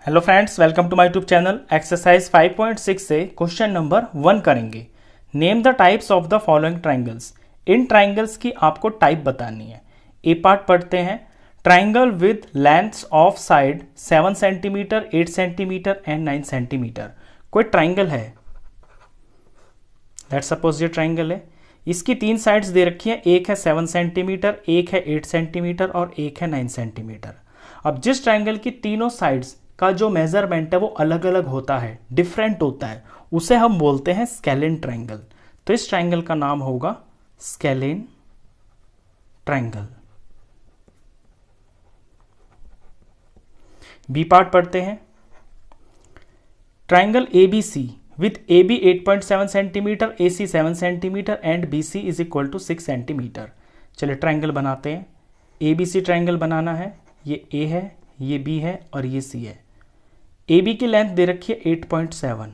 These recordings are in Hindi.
Hello friends, welcome to my YouTube channel. Exercise 5.6 से क्वेश्चन नंबर 1 करेंगे। Name the types of the following triangles. इन ट्राइंगल्स की आपको टाइप बतानी है। ए पार्ट पढ़ते हैं। Triangle with lengths of side 7 centimetre, 8 centimetre and 9 centimetre. कोई ट्राइंगल है, लेट्स सपोज ये ट्राइंगल है। इसकी 3 साइड्स दे रखी है, एक है 7 सेंटीमीटर, एक है 8 सेंटीमीटर और एक है 9 सेंटीमीटर। अब जिस ट्राइंगल की तीनों साइड्स का जो मेजरमेंट है वो अलग अलग होता है, डिफरेंट होता है, उसे हम बोलते हैं स्केलिन ट्राइंगल। तो इस ट्राइंगल का नाम होगा स्केलिन ट्राइंगल। बी पार्ट पढ़ते हैं। Triangle ABC with AB 8.7 centimetre, AC 7 centimetre and BC is equal to 6 centimetre. चलिए ट्राइंगल बनाते हैं। ABC ट्राइंगल बनाना है। ये A है, ये B है और ये C है। AB की लेंथ दे रखी है 8.7,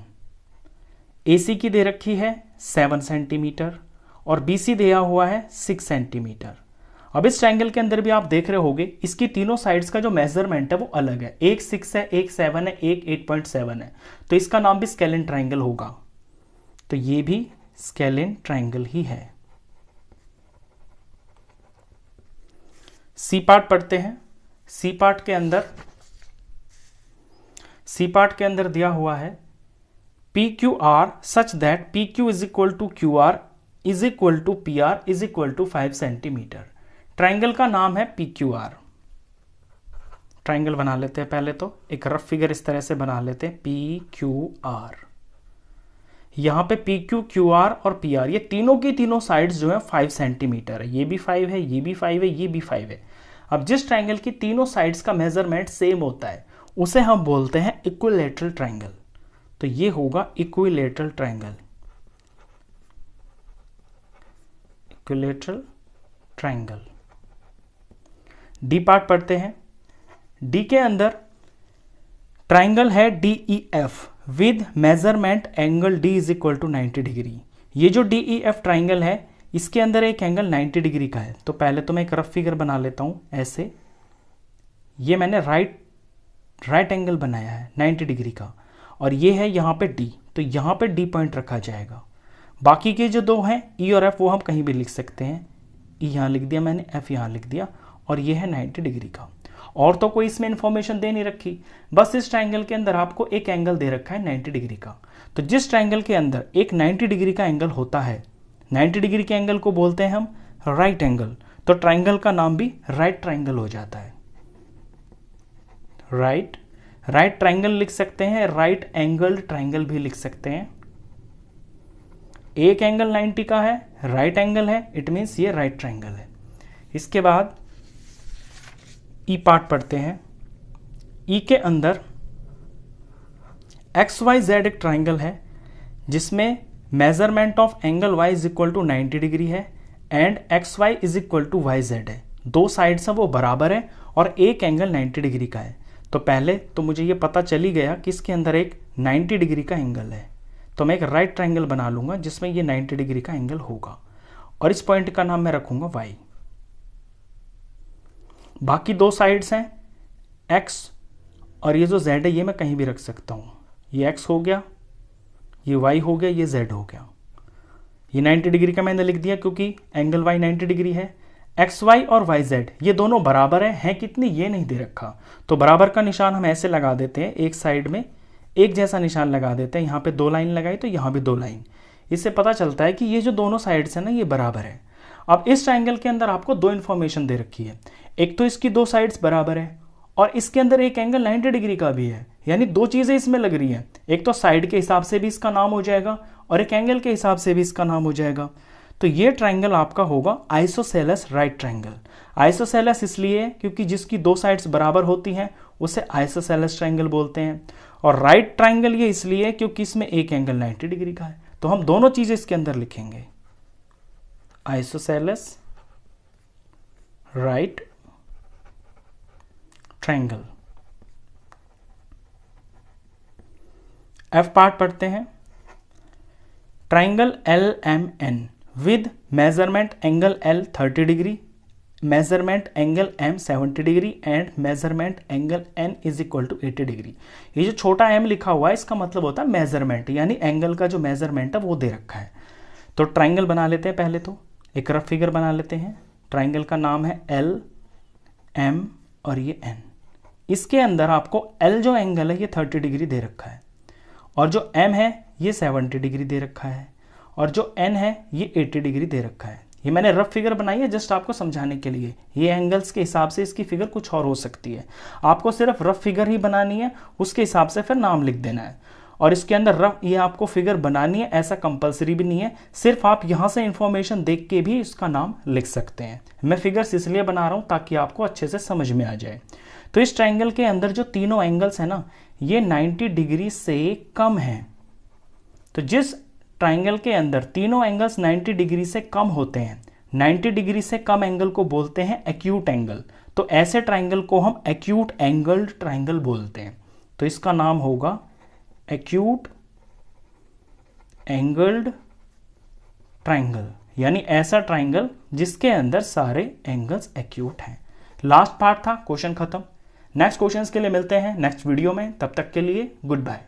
AC की दे रखी है 7 सेंटीमीटर और BC दिया हुआ है 6 सेंटीमीटर। अब इस ट्राइंगल के अंदर भी आप देख रहे होंगे इसकी तीनों साइड्स का जो मेजरमेंट है वो अलग है। एक 6 है, एक 7 है, एक 8.7 है। तो इसका नाम भी स्केलिन ट्राइंगल होगा। तो ये भी स्केलिन ट्राइंगल ही है। सी पार्ट पढ़ते हैं। सी पार्ट के अंदर दिया हुआ है PQR such that PQ is equal to QR is equal to PR is equal to 5 centimetre. Triangle का नाम है PQR। ट्राइंगल बना लेते हैं। पहले तो एक रफ फिगर इस तरह से बना लेते हैं, PQR। यहां पे PQ, QR और PR ये तीनों की तीनों साइड्स जो है 5 सेंटीमीटर है। ये भी 5 है, ये भी 5 है, ये भी 5 है। अब जिस ट्राइंगल की तीनों साइड्स का मेजरमेंट सेम होता है उसे हम बोलते हैं इक्विलैटरल ट्राइंगल। तो ये होगा equilateral triangle. Equilateral triangle. D part पढ़ते हैं। डी के अंदर ट्राइंगल है DEF with measurement angle D is equal to 90 degree. ये जो DEF ट्राइंगल है इसके अंदर एक एंगल 90 डिग्री का है। तो पहले तो मैं एक रफ फिगर बना लेता हूं ऐसे। ये मैंने राइट एंगल बनाया है 90 डिग्री का और ये है यहाँ पे D। तो यहाँ पे D पॉइंट रखा जाएगा। बाकी के जो दो हैं E और F वो हम कहीं भी लिख सकते हैं। E यहाँ लिख दिया मैंने, F यहाँ लिख दिया और ये है 90 डिग्री का। और तो कोई इसमें इंफॉर्मेशन दे नहीं रखी, बस इस ट्राइंगल के अंदर आपको एक एंगल दे रखा है 90 डिग्री का। तो जिस ट्राइंगल के अंदर एक 90 डिग्री का एंगल होता है, 90 डिग्री के एंगल को बोलते हैं हम राइट एंगल। तो ट्राइंगल का नाम भी राइट ट्राइंगल हो जाता है। राइट ट्राइंगल लिख सकते हैं, राइट एंगल ट्राइंगल भी लिख सकते हैं। एक एंगल 90 का है, राइट एंगल है, इट मीन्स ये राइट ट्राइंगल है। इसके बाद ई पार्ट पढ़ते हैं। ई के अंदर XYZ एक ट्राइंगल है जिसमें measurement of angle Y is equal to 90 degree है and XY is equal to YZ है। दो साइड्स हैं वो बराबर है और एक एंगल 90 डिग्री का है। तो पहले तो मुझे ये पता चली गया कि इसके अंदर एक 90 डिग्री का एंगल है। तो मैं एक राइट ट्राइंगल बना लूंगा जिसमें ये 90 डिग्री का एंगल होगा और इस पॉइंट का नाम मैं रखूंगा Y। बाकी दो साइड्स हैं X और ये जो Z है ये मैं कहीं भी रख सकता हूँ। ये X हो गया, ये Y हो गया, ये Z हो गया। ये 90 डिग्री का मैंने लिख दिया क्योंकि एंगल Y 90 डिग्री है। XY और YZ ये दोनों बराबर हैं कितनी ये नहीं दे रखा। तो बराबर का निशान हम ऐसे लगा देते हैं, एक साइड में एक जैसा निशान लगा देते हैं। यहाँ पे 2 लाइन लगाई तो यहाँ भी 2 लाइन। इससे पता चलता है कि ये जो दोनों साइड्स हैं ना ये बराबर है। अब इस ट्राइंगल के अंदर आपको दो इन्फॉर्मेशन दे रखी है। एक तो इसकी दो साइड्स बराबर है और इसके अंदर एक एंगल 90 डिग्री का भी है। यानी दो चीज़ें इसमें लग रही हैं, एक तो साइड के हिसाब से भी इसका नाम हो जाएगा और एक एंगल के हिसाब से भी इसका नाम हो जाएगा। तो ये ट्राइंगल आपका होगा आइसोसेलेस राइट ट्राइंगल। आइसोसेलेस इसलिए क्योंकि जिसकी दो साइड्स बराबर होती हैं उसे आइसोसेलेस ट्राइंगल बोलते हैं। और राइट ट्राइंगल ये इसलिए क्योंकि इसमें एक एंगल 90 डिग्री का है। तो हम दोनों चीजें इसके अंदर लिखेंगे, isosceles right triangle. F part पढ़ते हैं। Triangle LMN with measurement angle L 30 degree measurement angle m 70 degree and measurement angle n is equal to 80 degree. ये जो छोटा m लिखा हुआ है इसका मतलब होता है मेजरमेंट, यानी एंगल का जो मेजरमेंट है वो दे रखा है। तो ट्राइंगल बना लेते हैं, पहले तो एक रफ फिगर बना लेते हैं। ट्राइंगल का नाम है L M और ये N। इसके अंदर आपको L जो एंगल है ये 30 डिग्री दे रखा है और जो M है ये 70 डिग्री दे रखा है और जो N है ये 80 डिग्री दे रखा है। ये मैंने रफ फिगर बनाई है जस्ट आपको समझाने के लिए। ये एंगल्स के हिसाब से इसकी फिगर कुछ और हो सकती है, आपको सिर्फ रफ फिगर ही बनानी है, उसके हिसाब से फिर नाम लिख देना है। और इसके अंदर रफ ये आपको फिगर बनानी है, ऐसा कंपलसरी भी नहीं है, सिर्फ आप यहाँ से इंफॉर्मेशन देख के भी इसका नाम लिख सकते हैं। मैं फिगर्स इसलिए बना रहा हूँ ताकि आपको अच्छे से समझ में आ जाए। तो इस ट्राइंगल के अंदर जो तीनों एंगल्स हैं ना ये 90 डिग्री से कम हैं। तो जिस ट्राइंगल के अंदर तीनों एंगल्स 90 डिग्री से कम होते हैं, 90 डिग्री से कम एंगल को बोलते हैं एक्यूट एंगल। तो ऐसे ट्राइंगल को हम एक्यूट एंगल्ड ट्राइंगल बोलते हैं। तो इसका नाम होगा एक्यूट एंगल्ड ट्राइंगल, यानी ऐसा ट्राइंगल जिसके अंदर सारे एंगल्स एक्यूट हैं। लास्ट पार्ट था, क्वेश्चन खत्म। नेक्स्ट क्वेश्चंस के लिए मिलते हैं नेक्स्ट वीडियो में, तब तक के लिए गुड बाय।